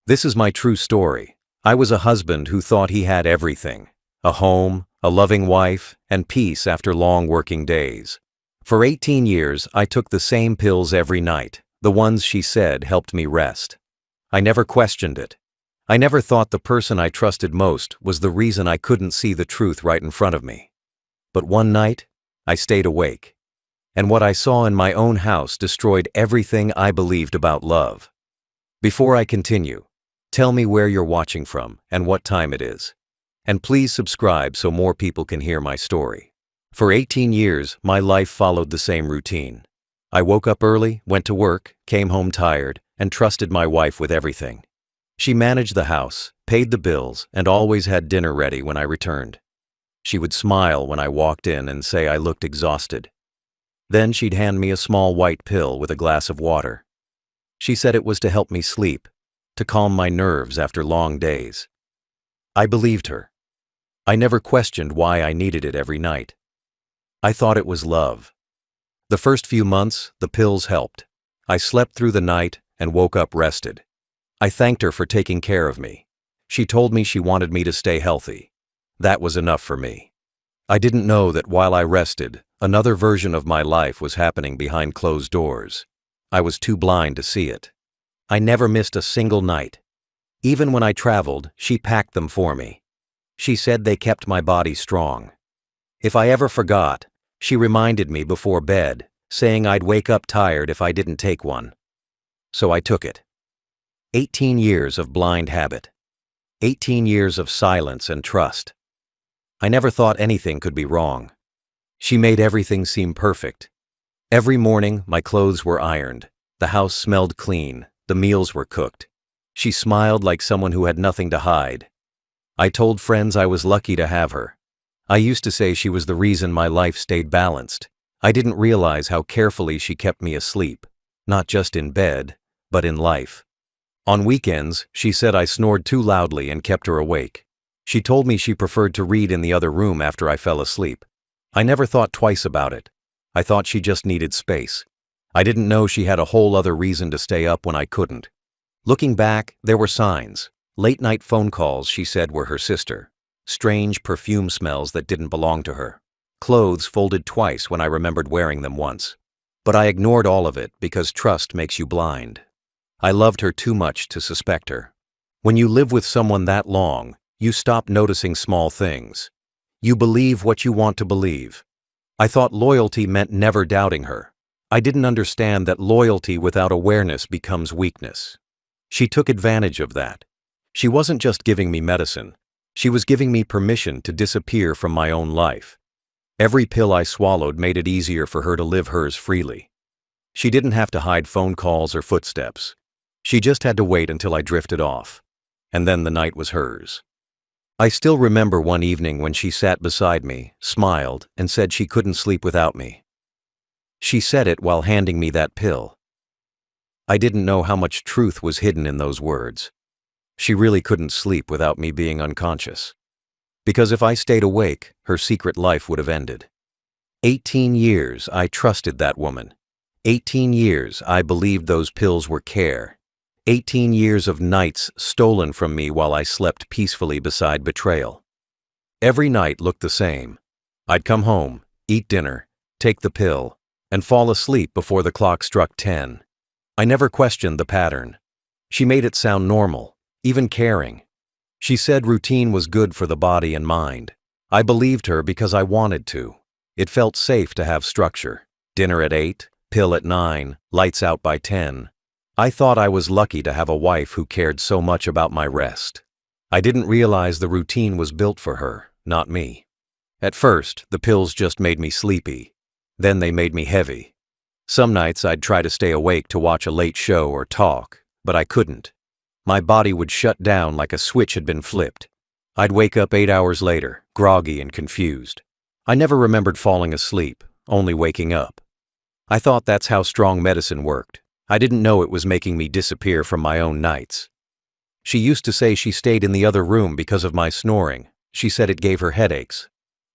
This is my true story. I was a husband who thought he had everything: a home, a loving wife, and peace after long working days. For 18 years, I took the same pills every night, the ones she said helped me rest. I never questioned it. I never thought the person I trusted most was the reason I couldn't see the truth right in front of me. But one night, I stayed awake. And what I saw in my own house destroyed everything I believed about love. Before I continue, tell me where you're watching from and what time it is. And please subscribe so more people can hear my story. For 18 years, my life followed the same routine. I woke up early, went to work, came home tired, and trusted my wife with everything. She managed the house, paid the bills, and always had dinner ready when I returned. She would smile when I walked in and say I looked exhausted. Then she'd hand me a small white pill with a glass of water. She said it was to help me sleep, to calm my nerves after long days. I believed her. I never questioned why I needed it every night. I thought it was love. The first few months, the pills helped. I slept through the night and woke up rested. I thanked her for taking care of me. She told me she wanted me to stay healthy. That was enough for me. I didn't know that while I rested, another version of my life was happening behind closed doors. I was too blind to see it. I never missed a single night. Even when I traveled, she packed them for me. She said they kept my body strong. If I ever forgot, she reminded me before bed, saying I'd wake up tired if I didn't take one. So I took it. 18 years of blind habit. 18 years of silence and trust. I never thought anything could be wrong. She made everything seem perfect. Every morning, my clothes were ironed. The house smelled clean. The meals were cooked. She smiled like someone who had nothing to hide. I told friends I was lucky to have her. I used to say she was the reason my life stayed balanced. I didn't realize how carefully she kept me asleep, not just in bed, but in life. On weekends, she said I snored too loudly and kept her awake. She told me she preferred to read in the other room after I fell asleep. I never thought twice about it. I thought she just needed space. I didn't know she had a whole other reason to stay up when I couldn't. Looking back, there were signs. Late-night phone calls she said were her sister. Strange perfume smells that didn't belong to her. Clothes folded twice when I remembered wearing them once. But I ignored all of it because trust makes you blind. I loved her too much to suspect her. When you live with someone that long, you stop noticing small things. You believe what you want to believe. I thought loyalty meant never doubting her. I didn't understand that loyalty without awareness becomes weakness. She took advantage of that. She wasn't just giving me medicine. She was giving me permission to disappear from my own life. Every pill I swallowed made it easier for her to live hers freely. She didn't have to hide phone calls or footsteps. She just had to wait until I drifted off. And then the night was hers. I still remember one evening when she sat beside me, smiled, and said she couldn't sleep without me. She said it while handing me that pill. I didn't know how much truth was hidden in those words. She really couldn't sleep without me being unconscious. Because if I stayed awake, her secret life would have ended. 18 years I trusted that woman. 18 years I believed those pills were care. 18 years of nights stolen from me while I slept peacefully beside betrayal. Every night looked the same. I'd come home, eat dinner, take the pill, and fall asleep before the clock struck 10. I never questioned the pattern. She made it sound normal, even caring. She said routine was good for the body and mind. I believed her because I wanted to. It felt safe to have structure. Dinner at 8, pill at 9, lights out by 10. I thought I was lucky to have a wife who cared so much about my rest. I didn't realize the routine was built for her, not me. At first, the pills just made me sleepy. Then they made me heavy. Some nights I'd try to stay awake to watch a late show or talk, but I couldn't. My body would shut down like a switch had been flipped. I'd wake up 8 hours later, groggy and confused. I never remembered falling asleep, only waking up. I thought that's how strong medicine worked. I didn't know it was making me disappear from my own nights. She used to say she stayed in the other room because of my snoring. She said it gave her headaches.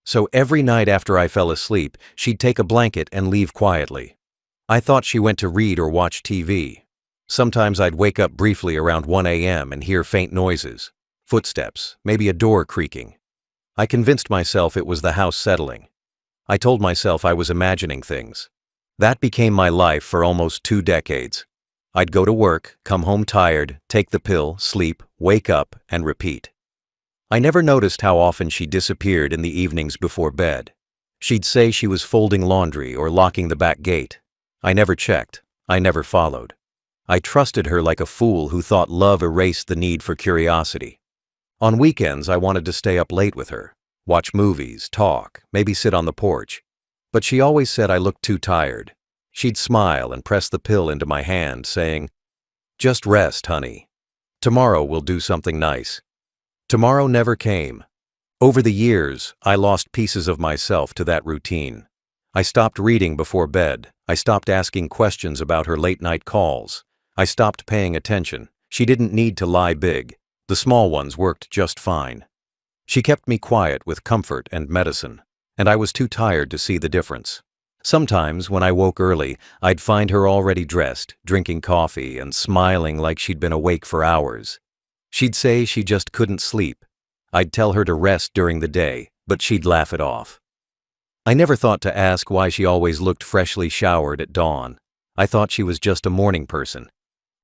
So every night after I fell asleep, she'd take a blanket and leave quietly. I thought she went to read or watch TV. Sometimes I'd wake up briefly around 1 a.m. and hear faint noises, footsteps, maybe a door creaking. I convinced myself it was the house settling. I told myself I was imagining things. That became my life for almost 2 decades. I'd go to work, come home tired, take the pill, sleep, wake up, and repeat. I never noticed how often she disappeared in the evenings before bed. She'd say she was folding laundry or locking the back gate. I never checked. I never followed. I trusted her like a fool who thought love erased the need for curiosity. On weekends, I wanted to stay up late with her, watch movies, talk, maybe sit on the porch. But she always said I looked too tired. She'd smile and press the pill into my hand, saying, "Just rest, honey. Tomorrow we'll do something nice." Tomorrow never came. Over the years, I lost pieces of myself to that routine. I stopped reading before bed. I stopped asking questions about her late-night calls. I stopped paying attention. She didn't need to lie big. The small ones worked just fine. She kept me quiet with comfort and medicine, and I was too tired to see the difference. Sometimes, when I woke early, I'd find her already dressed, drinking coffee, and smiling like she'd been awake for hours. She'd say she just couldn't sleep. I'd tell her to rest during the day, but she'd laugh it off. I never thought to ask why she always looked freshly showered at dawn. I thought she was just a morning person.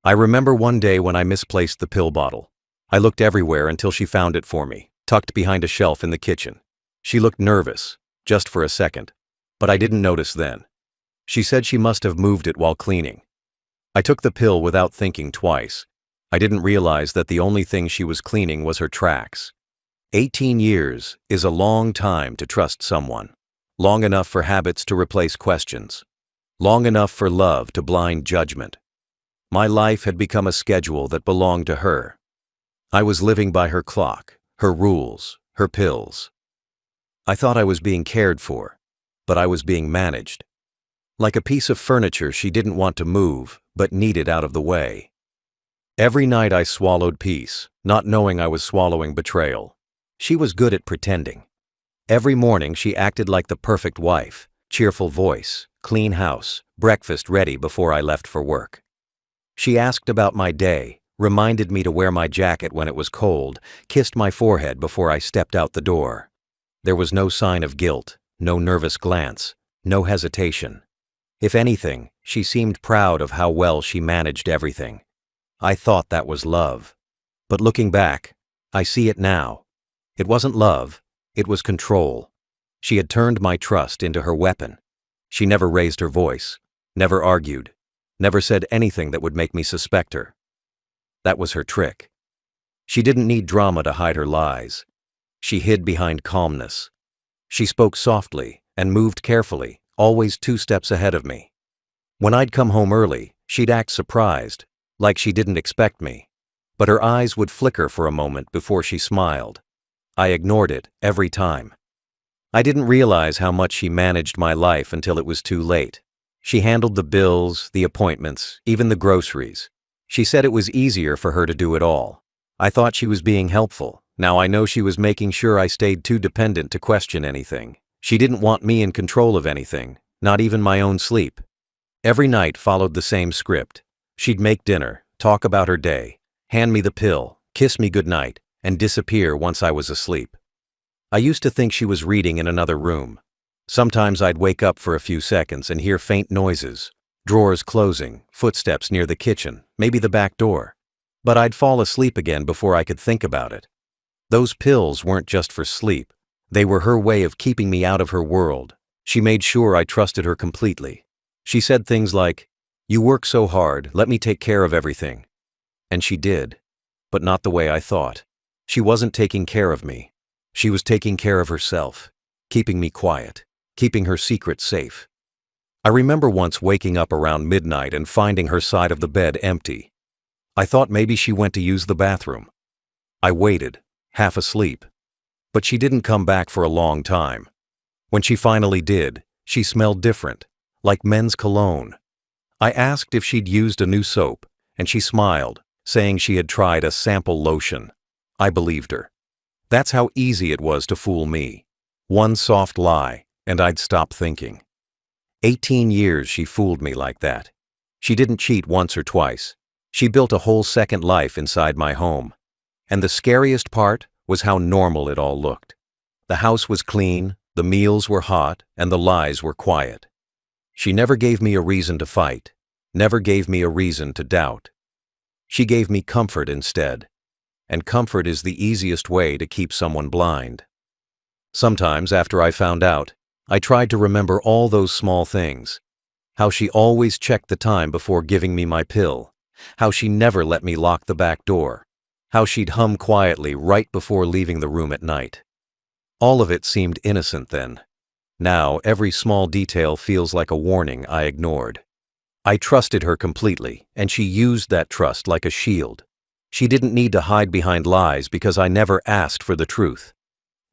I remember one day when I misplaced the pill bottle. I looked everywhere until she found it for me, tucked behind a shelf in the kitchen. She looked nervous, just for a second, but I didn't notice then. She said she must have moved it while cleaning. I took the pill without thinking twice. I didn't realize that the only thing she was cleaning was her tracks. 18 years is a long time to trust someone. Long enough for habits to replace questions. Long enough for love to blind judgment. My life had become a schedule that belonged to her. I was living by her clock, her rules, her pills. I thought I was being cared for, but I was being managed. Like a piece of furniture she didn't want to move, but needed out of the way. Every night I swallowed peace, not knowing I was swallowing betrayal. She was good at pretending. Every morning she acted like the perfect wife, cheerful voice, clean house, breakfast ready before I left for work. She asked about my day, reminded me to wear my jacket when it was cold, kissed my forehead before I stepped out the door. There was no sign of guilt, no nervous glance, no hesitation. If anything, she seemed proud of how well she managed everything. I thought that was love. But looking back, I see it now. It wasn't love, it was control. She had turned my trust into her weapon. She never raised her voice, never argued, never said anything that would make me suspect her. That was her trick. She didn't need drama to hide her lies. She hid behind calmness. She spoke softly and moved carefully, always 2 steps ahead of me. When I'd come home early, she'd act surprised, like she didn't expect me. But her eyes would flicker for a moment before she smiled. I ignored it every time. I didn't realize how much she managed my life until it was too late. She handled the bills, the appointments, even the groceries. She said it was easier for her to do it all. I thought she was being helpful. Now I know she was making sure I stayed too dependent to question anything. She didn't want me in control of anything, not even my own sleep. Every night followed the same script. She'd make dinner, talk about her day, hand me the pill, kiss me goodnight, and disappear once I was asleep. I used to think she was reading in another room. Sometimes I'd wake up for a few seconds and hear faint noises, drawers closing, footsteps near the kitchen, maybe the back door. But I'd fall asleep again before I could think about it. Those pills weren't just for sleep. They were her way of keeping me out of her world. She made sure I trusted her completely. She said things like, "You work so hard, let me take care of everything." And she did, but not the way I thought. She wasn't taking care of me. She was taking care of herself, keeping me quiet, keeping her secret safe. I remember once waking up around midnight and finding her side of the bed empty. I thought maybe she went to use the bathroom. I waited, half asleep. But she didn't come back for a long time. When she finally did, she smelled different, like men's cologne. I asked if she'd used a new soap, and she smiled, saying she had tried a sample lotion. I believed her. That's how easy it was to fool me. One soft lie, and I'd stop thinking. 18 years she fooled me like that. She didn't cheat once or twice. She built a whole second life inside my home. And the scariest part was how normal it all looked. The house was clean, the meals were hot, and the lies were quiet. She never gave me a reason to fight, never gave me a reason to doubt. She gave me comfort instead. And comfort is the easiest way to keep someone blind. Sometimes, after I found out, I tried to remember all those small things. How she always checked the time before giving me my pill. How she never let me lock the back door. How she'd hum quietly right before leaving the room at night. All of it seemed innocent then. Now, every small detail feels like a warning I ignored. I trusted her completely, and she used that trust like a shield. She didn't need to hide behind lies because I never asked for the truth.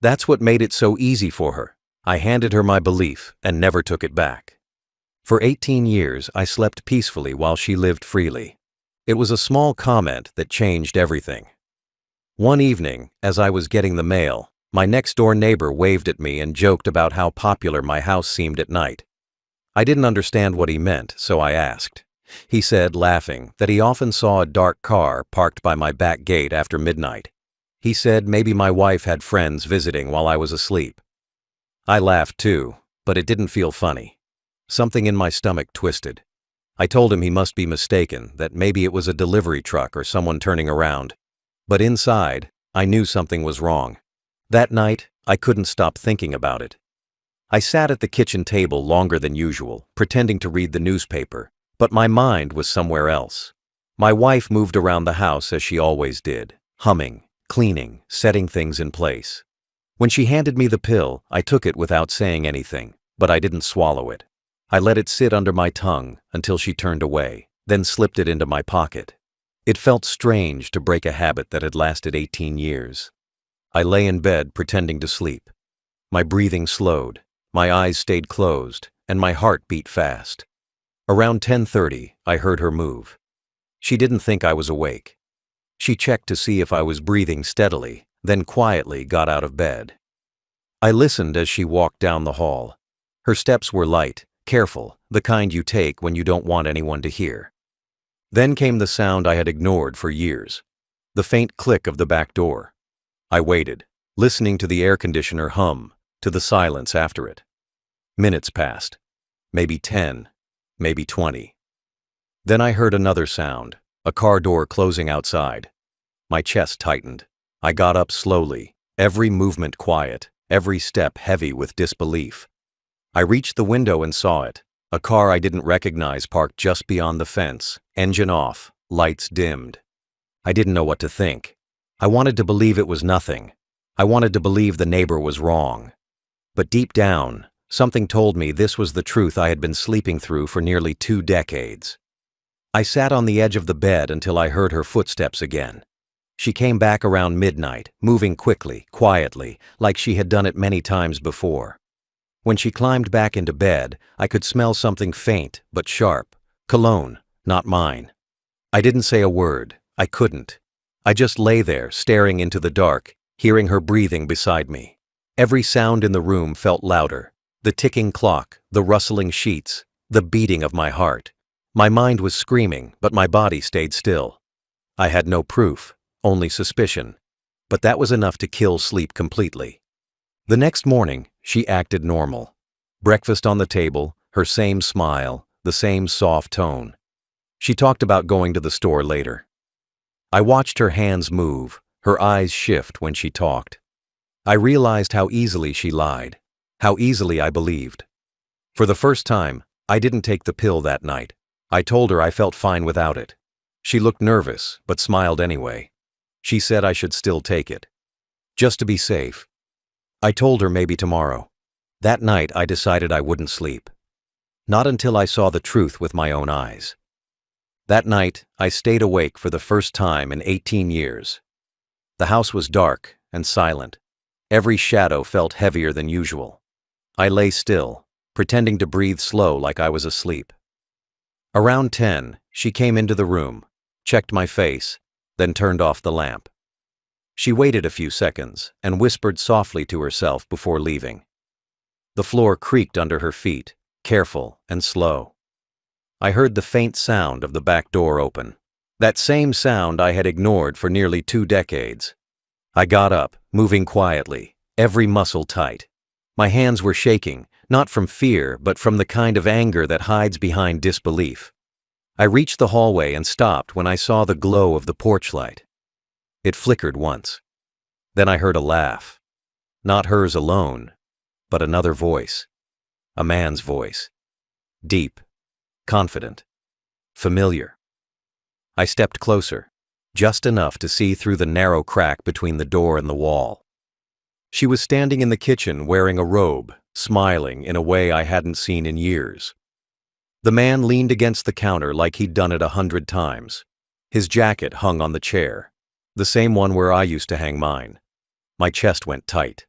That's what made it so easy for her. I handed her my belief and never took it back. For 18 years, I slept peacefully while she lived freely. It was a small comment that changed everything. One evening, as I was getting the mail, my next-door neighbor waved at me and joked about how popular my house seemed at night. I didn't understand what he meant, so I asked. He said, laughing, that he often saw a dark car parked by my back gate after midnight. He said maybe my wife had friends visiting while I was asleep. I laughed too, but it didn't feel funny. Something in my stomach twisted. I told him he must be mistaken, that maybe it was a delivery truck or someone turning around. But inside, I knew something was wrong. That night, I couldn't stop thinking about it. I sat at the kitchen table longer than usual, pretending to read the newspaper, but my mind was somewhere else. My wife moved around the house as she always did, humming, cleaning, setting things in place. When she handed me the pill, I took it without saying anything, but I didn't swallow it. I let it sit under my tongue until she turned away, then slipped it into my pocket. It felt strange to break a habit that had lasted 18 years. I lay in bed pretending to sleep. My breathing slowed, my eyes stayed closed, and my heart beat fast. Around 10:30, I heard her move. She didn't think I was awake. She checked to see if I was breathing steadily, then quietly got out of bed. I listened as she walked down the hall. Her steps were light, careful, the kind you take when you don't want anyone to hear. Then came the sound I had ignored for years, the faint click of the back door. I waited, listening to the air conditioner hum, to the silence after it. Minutes passed, maybe 10, maybe 20. Then I heard another sound, a car door closing outside. My chest tightened. I got up slowly, every movement quiet, every step heavy with disbelief. I reached the window and saw it, a car I didn't recognize parked just beyond the fence, engine off, lights dimmed. I didn't know what to think. I wanted to believe it was nothing. I wanted to believe the neighbor was wrong. But deep down, something told me this was the truth I had been sleeping through for nearly 2 decades. I sat on the edge of the bed until I heard her footsteps again. She came back around midnight, moving quickly, quietly, like she had done it many times before. When she climbed back into bed, I could smell something faint but sharp. Cologne, not mine. I didn't say a word. I couldn't. I just lay there, staring into the dark, hearing her breathing beside me. Every sound in the room felt louder. The ticking clock, the rustling sheets, the beating of my heart. My mind was screaming, but my body stayed still. I had no proof, only suspicion. But that was enough to kill sleep completely. The next morning, she acted normal. Breakfast on the table, her same smile, the same soft tone. She talked about going to the store later. I watched her hands move, her eyes shift when she talked. I realized how easily she lied, how easily I believed. For the first time, I didn't take the pill that night. I told her I felt fine without it. She looked nervous, but smiled anyway. She said I should still take it, just to be safe. I told her maybe tomorrow. That night, I decided I wouldn't sleep. Not until I saw the truth with my own eyes. That night, I stayed awake for the first time in 18 years. The house was dark and silent. Every shadow felt heavier than usual. I lay still, pretending to breathe slow like I was asleep. Around 10, she came into the room, checked my face, then turned off the lamp. She waited a few seconds and whispered softly to herself before leaving. The floor creaked under her feet, careful and slow. I heard the faint sound of the back door open. That same sound I had ignored for nearly 2 decades. I got up, moving quietly, every muscle tight. My hands were shaking, not from fear, but from the kind of anger that hides behind disbelief. I reached the hallway and stopped when I saw the glow of the porch light. It flickered once. Then I heard a laugh. Not hers alone, but another voice. A man's voice. Deep, confident, familiar. I stepped closer, just enough to see through the narrow crack between the door and the wall. She was standing in the kitchen wearing a robe, smiling in a way I hadn't seen in years. The man leaned against the counter like he'd done it 100 times. His jacket hung on the chair, the same one where I used to hang mine. My chest went tight.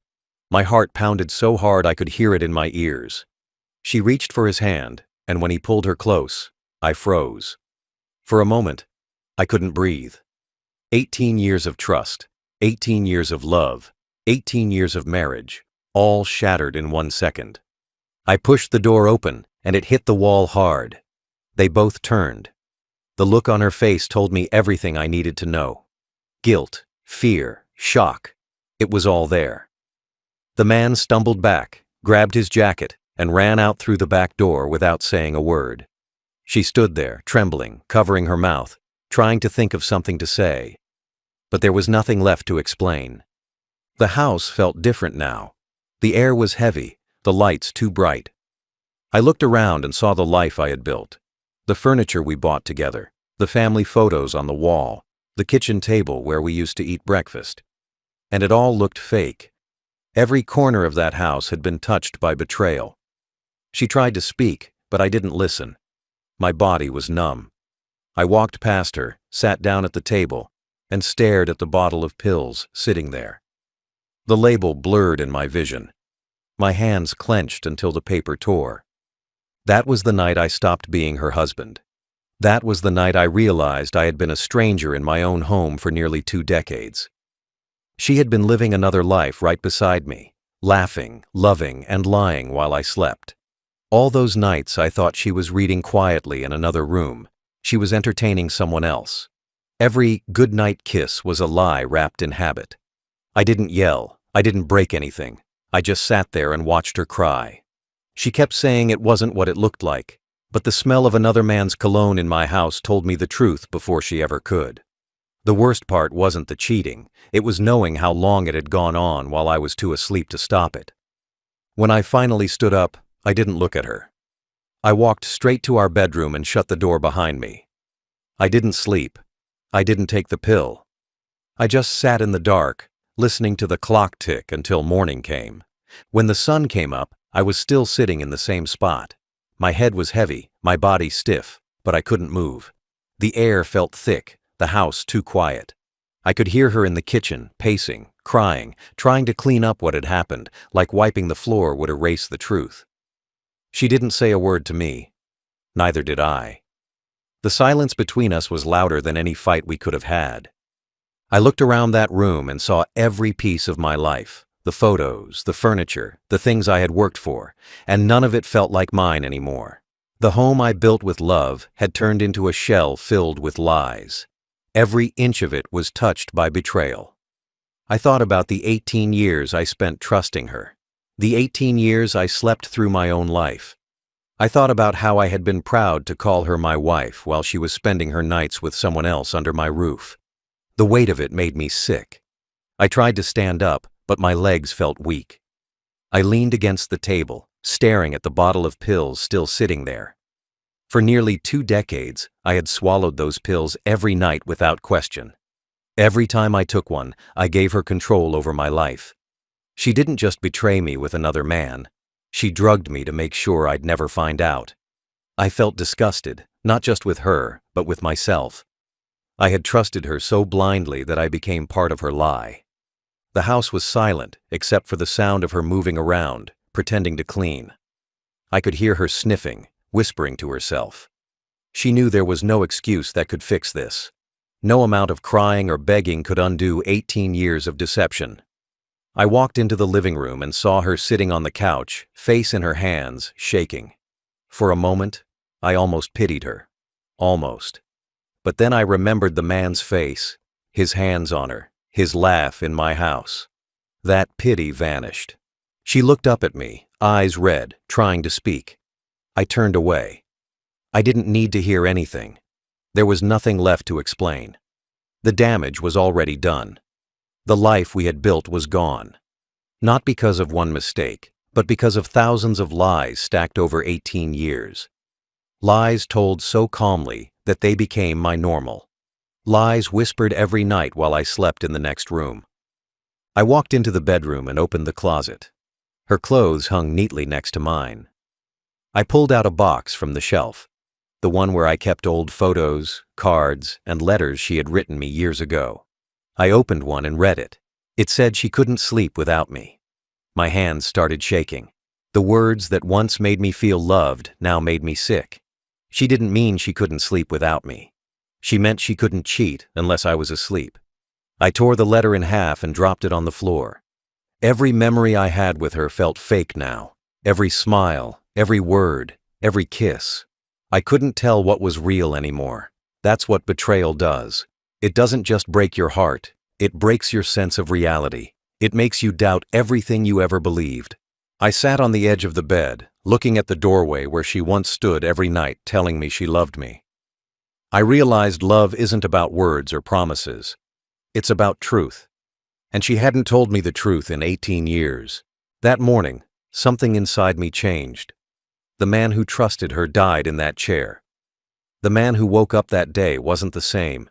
My heart pounded so hard I could hear it in my ears. She reached for his hand, and when he pulled her close, I froze. For a moment, I couldn't breathe. 18 years of trust, 18 years of love, 18 years of marriage, all shattered in 1 second. I pushed the door open, and it hit the wall hard. They both turned. The look on her face told me everything I needed to know. Guilt, fear, shock. It was all there. The man stumbled back, grabbed his jacket, and ran out through the back door without saying a word. She stood there, trembling, covering her mouth, trying to think of something to say. But there was nothing left to explain. The house felt different now. The air was heavy, the lights too bright. I looked around and saw the life I had built. The furniture we bought together, the family photos on the wall, the kitchen table where we used to eat breakfast. And it all looked fake. Every corner of that house had been touched by betrayal. She tried to speak, but I didn't listen. My body was numb. I walked past her, sat down at the table, and stared at the bottle of pills sitting there. The label blurred in my vision. My hands clenched until the paper tore. That was the night I stopped being her husband. That was the night I realized I had been a stranger in my own home for nearly 2 decades. She had been living another life right beside me, laughing, loving, and lying while I slept. All those nights I thought she was reading quietly in another room. She was entertaining someone else. Every good-night kiss was a lie wrapped in habit. I didn't yell. I didn't break anything. I just sat there and watched her cry. She kept saying it wasn't what it looked like, but the smell of another man's cologne in my house told me the truth before she ever could. The worst part wasn't the cheating. It was knowing how long it had gone on while I was too asleep to stop it. When I finally stood up, I didn't look at her. I walked straight to our bedroom and shut the door behind me. I didn't sleep. I didn't take the pill. I just sat in the dark, listening to the clock tick until morning came. When the sun came up, I was still sitting in the same spot. My head was heavy, my body stiff, but I couldn't move. The air felt thick, the house too quiet. I could hear her in the kitchen, pacing, crying, trying to clean up what had happened, like wiping the floor would erase the truth. She didn't say a word to me. Neither did I. The silence between us was louder than any fight we could have had. I looked around that room and saw every piece of my life, the photos, the furniture, the things I had worked for, and none of it felt like mine anymore. The home I built with love had turned into a shell filled with lies. Every inch of it was touched by betrayal. I thought about the 18 years I spent trusting her. The 18 years I slept through my own life. I thought about how I had been proud to call her my wife while she was spending her nights with someone else under my roof. The weight of it made me sick. I tried to stand up, but my legs felt weak. I leaned against the table, staring at the bottle of pills still sitting there. For nearly 2 decades, I had swallowed those pills every night without question. Every time I took one, I gave her control over my life. She didn't just betray me with another man. She drugged me to make sure I'd never find out. I felt disgusted, not just with her, but with myself. I had trusted her so blindly that I became part of her lie. The house was silent, except for the sound of her moving around, pretending to clean. I could hear her sniffing, whispering to herself. She knew there was no excuse that could fix this. No amount of crying or begging could undo 18 years of deception. I walked into the living room and saw her sitting on the couch, face in her hands, shaking. For a moment, I almost pitied her. Almost. But then I remembered the man's face, his hands on her, his laugh in my house. That pity vanished. She looked up at me, eyes red, trying to speak. I turned away. I didn't need to hear anything. There was nothing left to explain. The damage was already done. The life we had built was gone. Not because of one mistake, but because of thousands of lies stacked over 18 years. Lies told so calmly that they became my normal. Lies whispered every night while I slept in the next room. I walked into the bedroom and opened the closet. Her clothes hung neatly next to mine. I pulled out a box from the shelf, the one where I kept old photos, cards, and letters she had written me years ago. I opened one and read it. It said she couldn't sleep without me. My hands started shaking. The words that once made me feel loved now made me sick. She didn't mean she couldn't sleep without me. She meant she couldn't cheat unless I was asleep. I tore the letter in half and dropped it on the floor. Every memory I had with her felt fake now. Every smile, every word, every kiss. I couldn't tell what was real anymore. That's what betrayal does. It doesn't just break your heart. It breaks your sense of reality. It makes you doubt everything you ever believed. I sat on the edge of the bed, looking at the doorway where she once stood every night telling me she loved me. I realized love isn't about words or promises. It's about truth. And she hadn't told me the truth in 18 years. That morning, something inside me changed. The man who trusted her died in that chair. The man who woke up that day wasn't the same.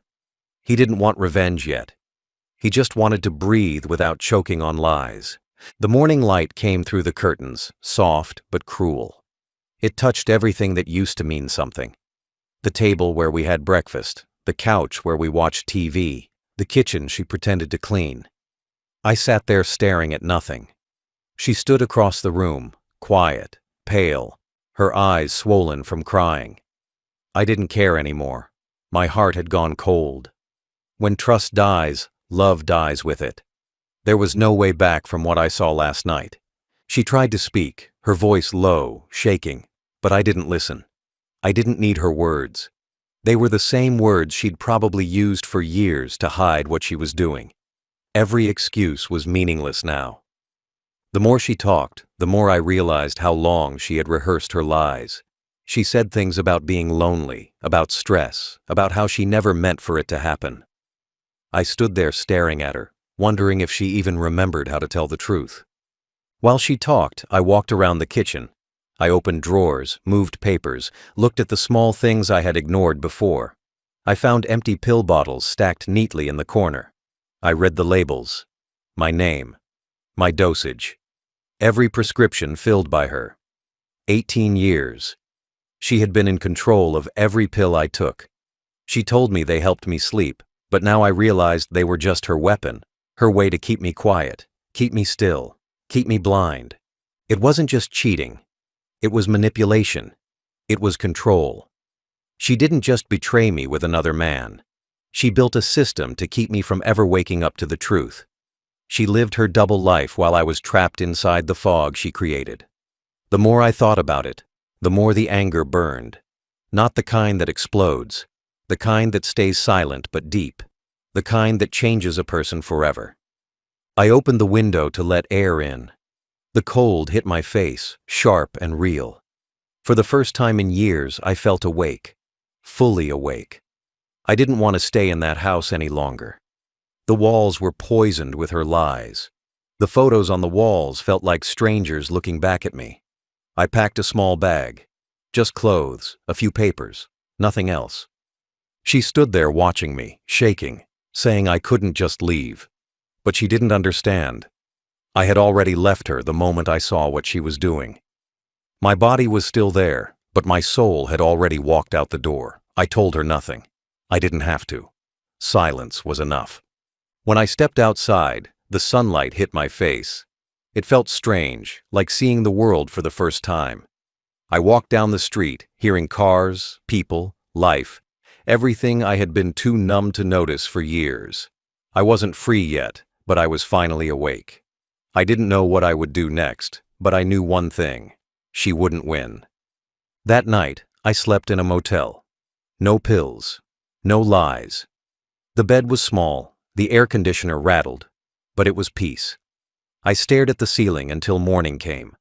He didn't want revenge yet. He just wanted to breathe without choking on lies. The morning light came through the curtains, soft but cruel. It touched everything that used to mean something. The table where we had breakfast, the couch where we watched TV, the kitchen she pretended to clean. I sat there staring at nothing. She stood across the room, quiet, pale, her eyes swollen from crying. I didn't care anymore. My heart had gone cold. When trust dies, love dies with it. There was no way back from what I saw last night. She tried to speak, her voice low, shaking, but I didn't listen. I didn't need her words. They were the same words she'd probably used for years to hide what she was doing. Every excuse was meaningless now. The more she talked, the more I realized how long she had rehearsed her lies. She said things about being lonely, about stress, about how she never meant for it to happen. I stood there staring at her, wondering if she even remembered how to tell the truth. While she talked, I walked around the kitchen. I opened drawers, moved papers, looked at the small things I had ignored before. I found empty pill bottles stacked neatly in the corner. I read the labels. My name. My dosage. Every prescription filled by her. 18 years. She had been in control of every pill I took. She told me they helped me sleep, but now I realized they were just her weapon, her way to keep me quiet, keep me still, keep me blind. It wasn't just cheating. It was manipulation. It was control. She didn't just betray me with another man. She built a system to keep me from ever waking up to the truth. She lived her double life while I was trapped inside the fog she created. The more I thought about it, the more the anger burned. Not the kind that explodes, the kind that stays silent but deep, the kind that changes a person forever. I opened the window to let air in. The cold hit my face, sharp and real. For the first time in years, I felt awake, fully awake. I didn't want to stay in that house any longer. The walls were poisoned with her lies. The photos on the walls felt like strangers looking back at me. I packed a small bag. Just clothes, a few papers, nothing else. She stood there watching me, shaking, saying I couldn't just leave. But she didn't understand. I had already left her the moment I saw what she was doing. My body was still there, but my soul had already walked out the door. I told her nothing. I didn't have to. Silence was enough. When I stepped outside, the sunlight hit my face. It felt strange, like seeing the world for the first time. I walked down the street, hearing cars, people, life, everything I had been too numb to notice for years. I wasn't free yet, but I was finally awake. I didn't know what I would do next, but I knew one thing. She wouldn't win. That night, I slept in a motel. No pills, No lies. The bed was small, the air conditioner rattled, but it was peace. I stared at the ceiling until morning came.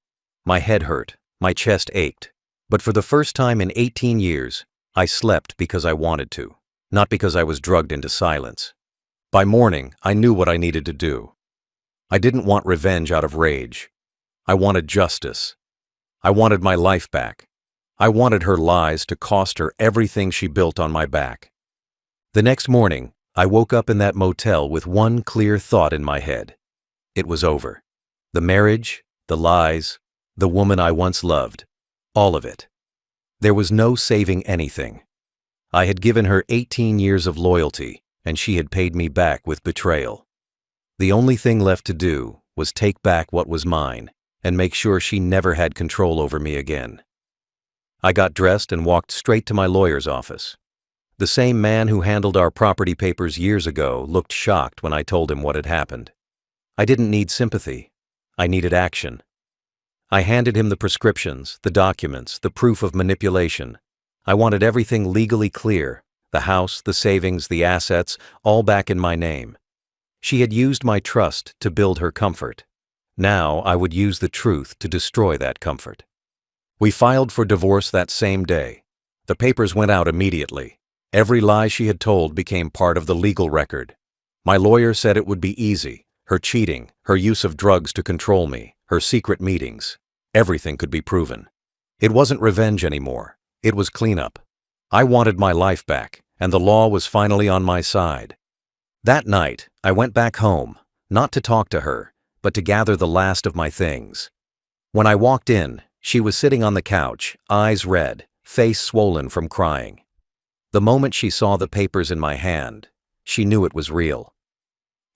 My head hurt, my chest ached, but for the first time in 18 years, I slept because I wanted to, not because I was drugged into silence. By morning, I knew what I needed to do. I didn't want revenge out of rage. I wanted justice. I wanted my life back. I wanted her lies to cost her everything she built on my back. The next morning, I woke up in that motel with one clear thought in my head. It was over. The marriage, the lies, the woman I once loved, all of it. There was no saving anything. I had given her 18 years of loyalty, and she had paid me back with betrayal. The only thing left to do was take back what was mine and make sure she never had control over me again. I got dressed and walked straight to my lawyer's office. The same man who handled our property papers years ago looked shocked when I told him what had happened. I didn't need sympathy. I needed action. I handed him the prescriptions, the documents, the proof of manipulation. I wanted everything legally clear, the house, the savings, the assets, all back in my name. She had used my trust to build her comfort. Now I would use the truth to destroy that comfort. We filed for divorce that same day. The papers went out immediately. Every lie she had told became part of the legal record. My lawyer said it would be easy. Her cheating, her use of drugs to control me, her secret meetings. Everything could be proven. It wasn't revenge anymore. It was cleanup. I wanted my life back, and the law was finally on my side. That night, I went back home, not to talk to her, but to gather the last of my things. When I walked in, she was sitting on the couch, eyes red, face swollen from crying. The moment she saw the papers in my hand, she knew it was real.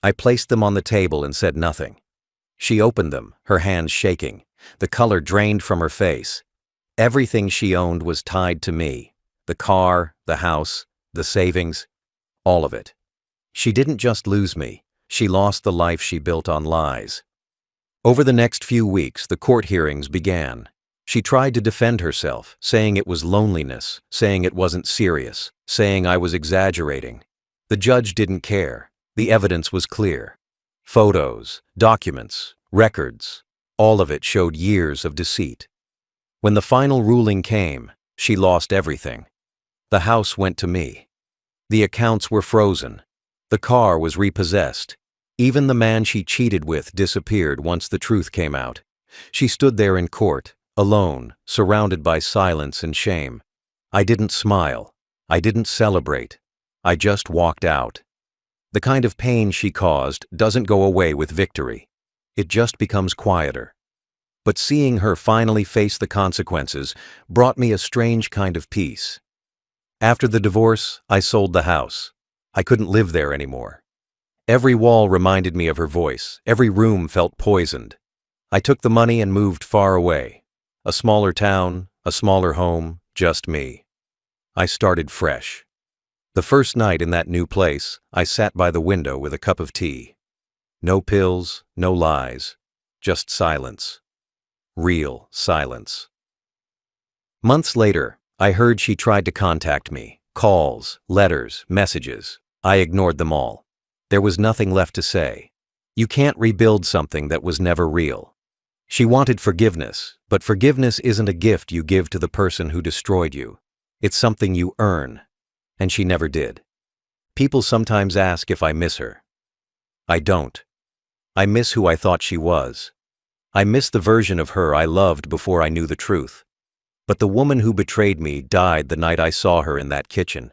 I placed them on the table and said nothing. She opened them, her hands shaking, the color drained from her face. Everything she owned was tied to me. The car, the house, the savings, all of it. She didn't just lose me, she lost the life she built on lies. Over the next few weeks, the court hearings began. She tried to defend herself, saying it was loneliness, saying it wasn't serious, saying I was exaggerating. The judge didn't care. The evidence was clear. Photos, documents, records, all of it showed years of deceit. When the final ruling came, she lost everything. The house went to me. The accounts were frozen. The car was repossessed. Even the man she cheated with disappeared once the truth came out. She stood there in court, alone, surrounded by silence and shame. I didn't smile. I didn't celebrate. I just walked out. The kind of pain she caused doesn't go away with victory. It just becomes quieter. But seeing her finally face the consequences brought me a strange kind of peace. After the divorce, I sold the house. I couldn't live there anymore. Every wall reminded me of her voice. Every room felt poisoned. I took the money and moved far away. A smaller town, a smaller home, just me. I started fresh. The first night in that new place, I sat by the window with a cup of tea. No pills, no lies, just silence. Real silence. Months later, I heard she tried to contact me. Calls, letters, messages. I ignored them all. There was nothing left to say. You can't rebuild something that was never real. She wanted forgiveness, but forgiveness isn't a gift you give to the person who destroyed you. It's something you earn. And she never did. People sometimes ask if I miss her. I don't. I miss who I thought she was. I miss the version of her I loved before I knew the truth. But the woman who betrayed me died the night I saw her in that kitchen.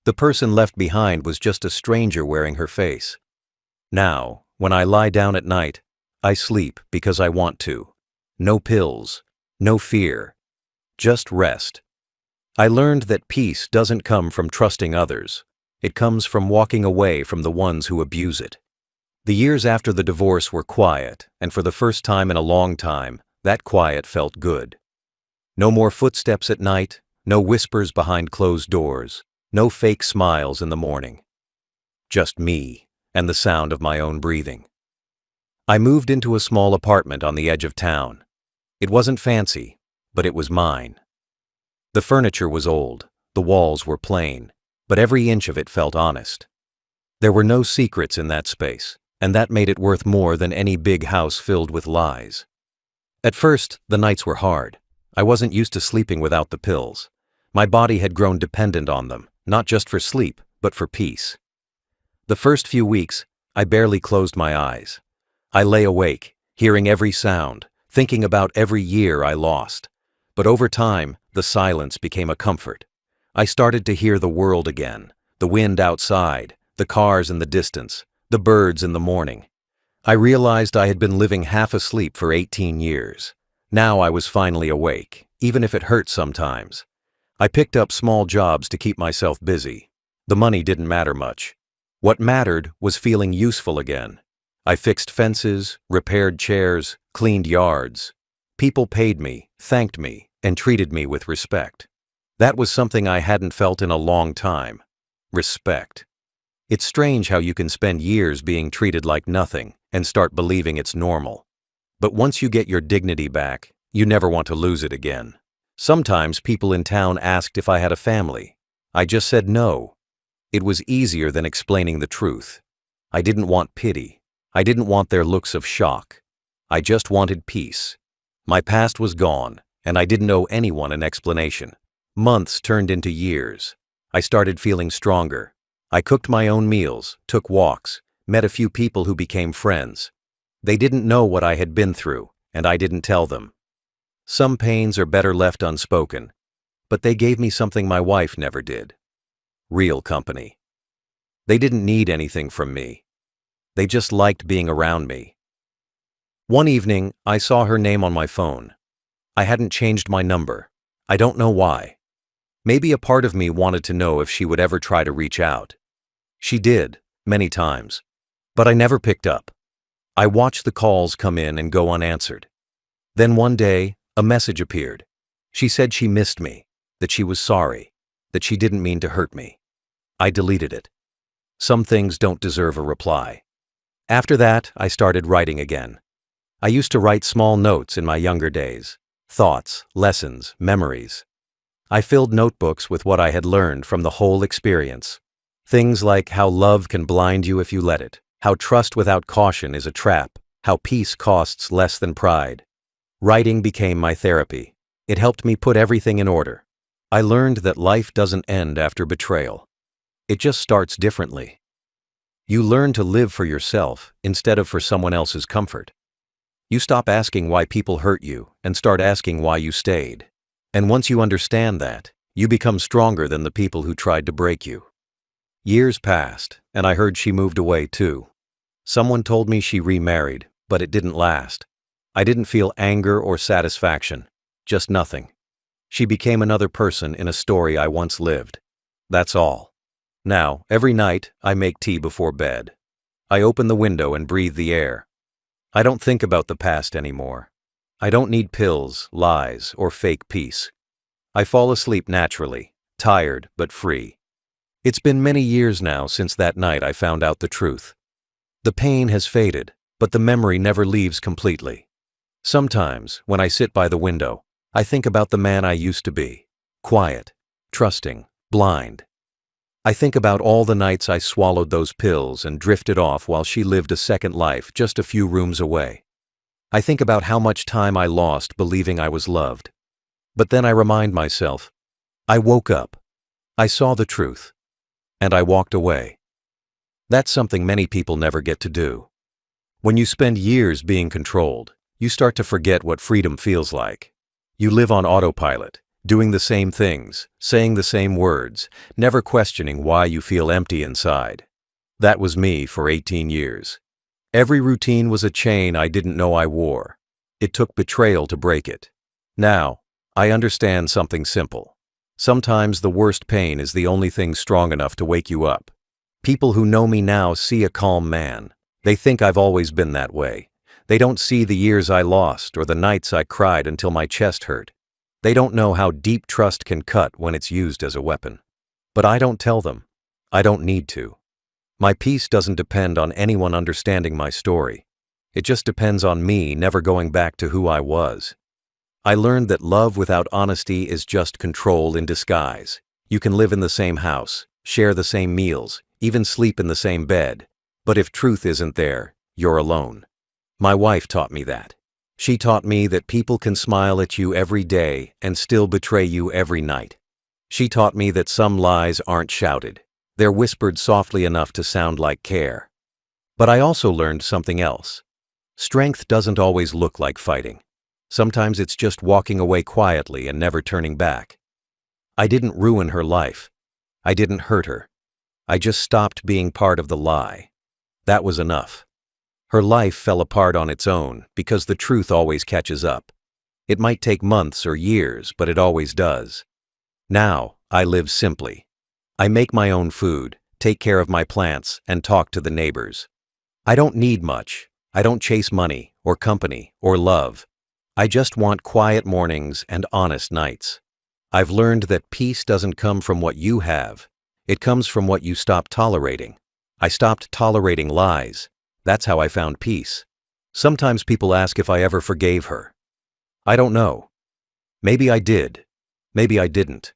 The person left behind was just a stranger wearing her face. Now, when I lie down at night, I sleep because I want to. No pills, no fear, just rest. I learned that peace doesn't come from trusting others. It comes from walking away from the ones who abuse it. The years after the divorce were quiet, and for the first time in a long time, that quiet felt good. No more footsteps at night, no whispers behind closed doors, no fake smiles in the morning. Just me and the sound of my own breathing. I moved into a small apartment on the edge of town. It wasn't fancy, but it was mine. The furniture was old, the walls were plain, but every inch of it felt honest. There were no secrets in that space, and that made it worth more than any big house filled with lies. At first, the nights were hard. I wasn't used to sleeping without the pills. My body had grown dependent on them, not just for sleep, but for peace. The first few weeks, I barely closed my eyes. I lay awake, hearing every sound, thinking about every year I lost. But over time, the silence became a comfort. I started to hear the world again, the wind outside, the cars in the distance, the birds in the morning. I realized I had been living half asleep for 18 years. Now I was finally awake, even if it hurt sometimes. I picked up small jobs to keep myself busy. The money didn't matter much. What mattered was feeling useful again. I fixed fences, repaired chairs, cleaned yards. People paid me, thanked me, and treated me with respect. That was something I hadn't felt in a long time. Respect. It's strange how you can spend years being treated like nothing and start believing it's normal. But once you get your dignity back, you never want to lose it again. Sometimes people in town asked if I had a family. I just said no. It was easier than explaining the truth. I didn't want pity. I didn't want their looks of shock. I just wanted peace. My past was gone, and I didn't owe anyone an explanation. Months turned into years. I started feeling stronger. I cooked my own meals, took walks, met a few people who became friends. They didn't know what I had been through, and I didn't tell them. Some pains are better left unspoken, but they gave me something my wife never did. Real company. They didn't need anything from me. They just liked being around me. One evening, I saw her name on my phone. I hadn't changed my number. I don't know why. Maybe a part of me wanted to know if she would ever try to reach out. She did, many times. But I never picked up. I watched the calls come in and go unanswered. Then one day, a message appeared. She said she missed me, that she was sorry, that she didn't mean to hurt me. I deleted it. Some things don't deserve a reply. After that, I started writing again. I used to write small notes in my younger days. Thoughts, lessons, memories. I filled notebooks with what I had learned from the whole experience. Things like how love can blind you if you let it, how trust without caution is a trap, how peace costs less than pride. Writing became my therapy. It helped me put everything in order. I learned that life doesn't end after betrayal. It just starts differently. You learn to live for yourself instead of for someone else's comfort. You stop asking why people hurt you and start asking why you stayed. And once you understand that, you become stronger than the people who tried to break you. Years passed, and I heard she moved away too. Someone told me she remarried, but it didn't last. I didn't feel anger or satisfaction, just nothing. She became another person in a story I once lived. That's all. Now, every night, I make tea before bed. I open the window and breathe the air. I don't think about the past anymore. I don't need pills, lies, or fake peace. I fall asleep naturally, tired but free. It's been many years now since that night I found out the truth. The pain has faded, but the memory never leaves completely. Sometimes, when I sit by the window, I think about the man I used to be. Quiet, trusting, blind. I think about all the nights I swallowed those pills and drifted off while she lived a second life just a few rooms away. I think about how much time I lost believing I was loved. But then I remind myself, I woke up, I saw the truth, and I walked away. That's something many people never get to do. When you spend years being controlled, you start to forget what freedom feels like. You live on autopilot, doing the same things, saying the same words, never questioning why you feel empty inside. That was me for 18 years. Every routine was a chain I didn't know I wore. It took betrayal to break it. Now, I understand something simple. Sometimes the worst pain is the only thing strong enough to wake you up. People who know me now see a calm man. They think I've always been that way. They don't see the years I lost or the nights I cried until my chest hurt. They don't know how deep trust can cut when it's used as a weapon. But I don't tell them. I don't need to. My peace doesn't depend on anyone understanding my story. It just depends on me never going back to who I was. I learned that love without honesty is just control in disguise. You can live in the same house, share the same meals, even sleep in the same bed. But if truth isn't there, you're alone. My wife taught me that. She taught me that people can smile at you every day and still betray you every night. She taught me that some lies aren't shouted. They're whispered softly enough to sound like care. But I also learned something else. Strength doesn't always look like fighting. Sometimes it's just walking away quietly and never turning back. I didn't ruin her life. I didn't hurt her. I just stopped being part of the lie. That was enough. Her life fell apart on its own because the truth always catches up. It might take months or years, but it always does. Now, I live simply. I make my own food, take care of my plants, and talk to the neighbors. I don't need much. I don't chase money, or company, or love. I just want quiet mornings and honest nights. I've learned that peace doesn't come from what you have. It comes from what you stop tolerating. I stopped tolerating lies. That's how I found peace. Sometimes people ask if I ever forgave her. I don't know. Maybe I did. Maybe I didn't.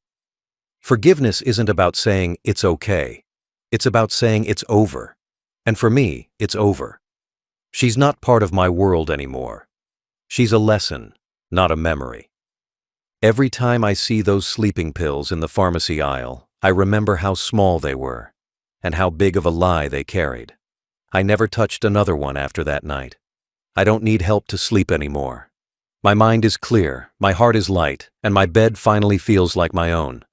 Forgiveness isn't about saying it's okay. It's about saying it's over. And for me, it's over. She's not part of my world anymore. She's a lesson, not a memory. Every time I see those sleeping pills in the pharmacy aisle, I remember how small they were and how big of a lie they carried. I never touched another one after that night. I don't need help to sleep anymore. My mind is clear, my heart is light, and my bed finally feels like my own.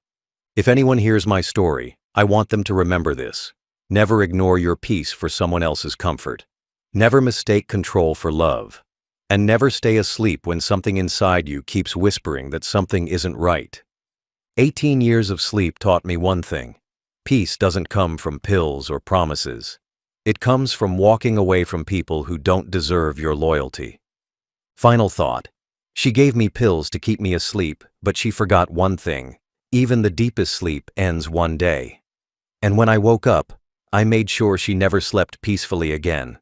If anyone hears my story, I want them to remember this. Never ignore your peace for someone else's comfort. Never mistake control for love. And never stay asleep when something inside you keeps whispering that something isn't right. 18 years of sleep taught me one thing. Peace doesn't come from pills or promises. It comes from walking away from people who don't deserve your loyalty. Final thought. She gave me pills to keep me asleep, but she forgot one thing. Even the deepest sleep ends one day. And when I woke up, I made sure she never slept peacefully again.